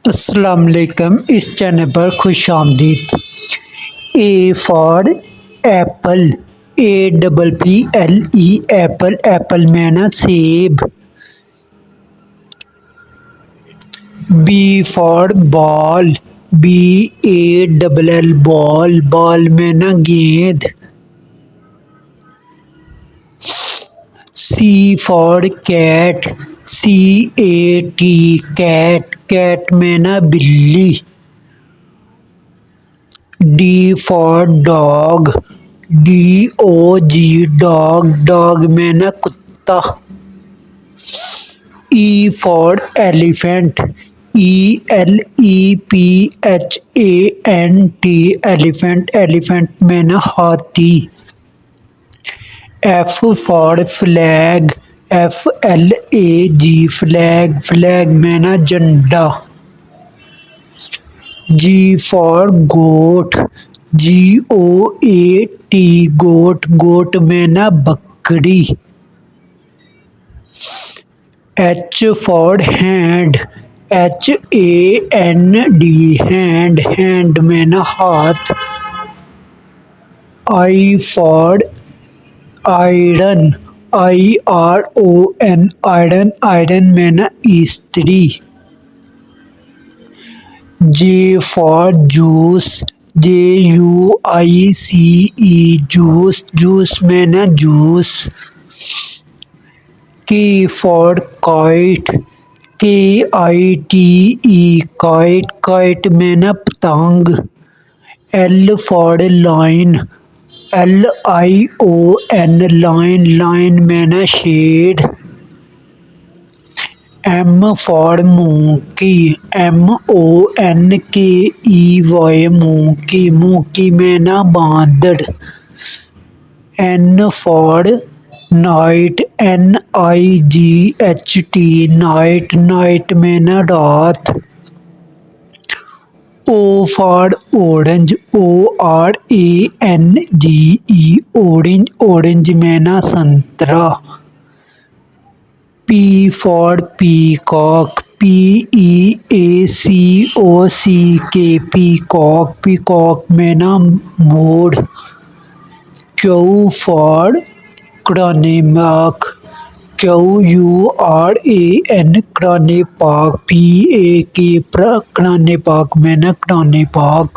अस्सलाम वालेकुम। इस चैनल पर खुश आमदीद। A for apple, APPLE apple, apple में ना सेब। B for ball, BALL ball, ball में ना गेंद। C for cat, CAT cat, cat में ना बिल्ली। D for dog, DOG dog, dog में ना कुत्ता। E for elephant, ELEPHANT elephant, elephant में ना हाथी। F for flag, FLAG flag, flag में ना झंडा। जी फॉर गोट, GOAT गोट, गोट में ना बकरी। H for hand, HAND hand, hand में ना हाथ। I for iron, IRON iron, iron में ना इस्त्री। J for juice, JUICE juice, juice में ना juice. K for kite, KITE kite, kite में ना पतंग। L for lion, LION lion, lion में ना शेर। M for monkey, MONKEY monkey, monkey में ना बांदर। N for night, NIGHT night, night में ना रात। O for orange, ORANGE orange, orange में ना संतरा। P for peacock, PEACOCK peacock, peacock में ना मोर। क्यू फॉर क्रॉनेमार्क, QURAN क्रॉनेपाक, PAK क्रॉनेपाक में ना क्रॉनेपाक।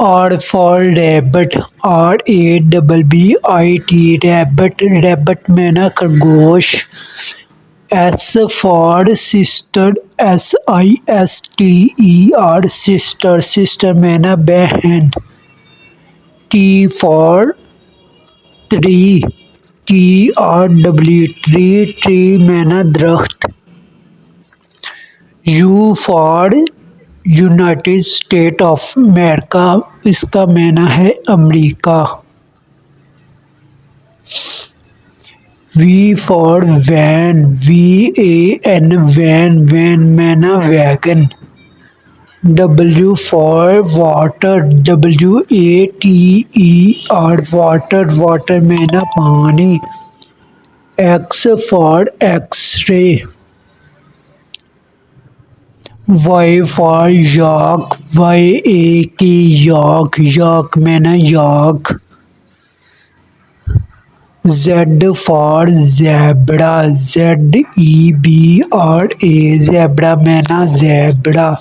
R for rabbit, RABBIT rabbit, rabbit में ना खरगोश। S for sister, SISTER sister, sister में ना बहन। T for tree, TREE tree, tree में ना दरख्त। U for United State of America, इसका मैना है America. V for van, VAN van, van में ना wagon. W for water, WATER water, water में ना पानी। X for X ray, Y for yak, YAK yak, yak में ना yak. Z for zebra, ZEBRA zebra में ना ज़ेब्रा।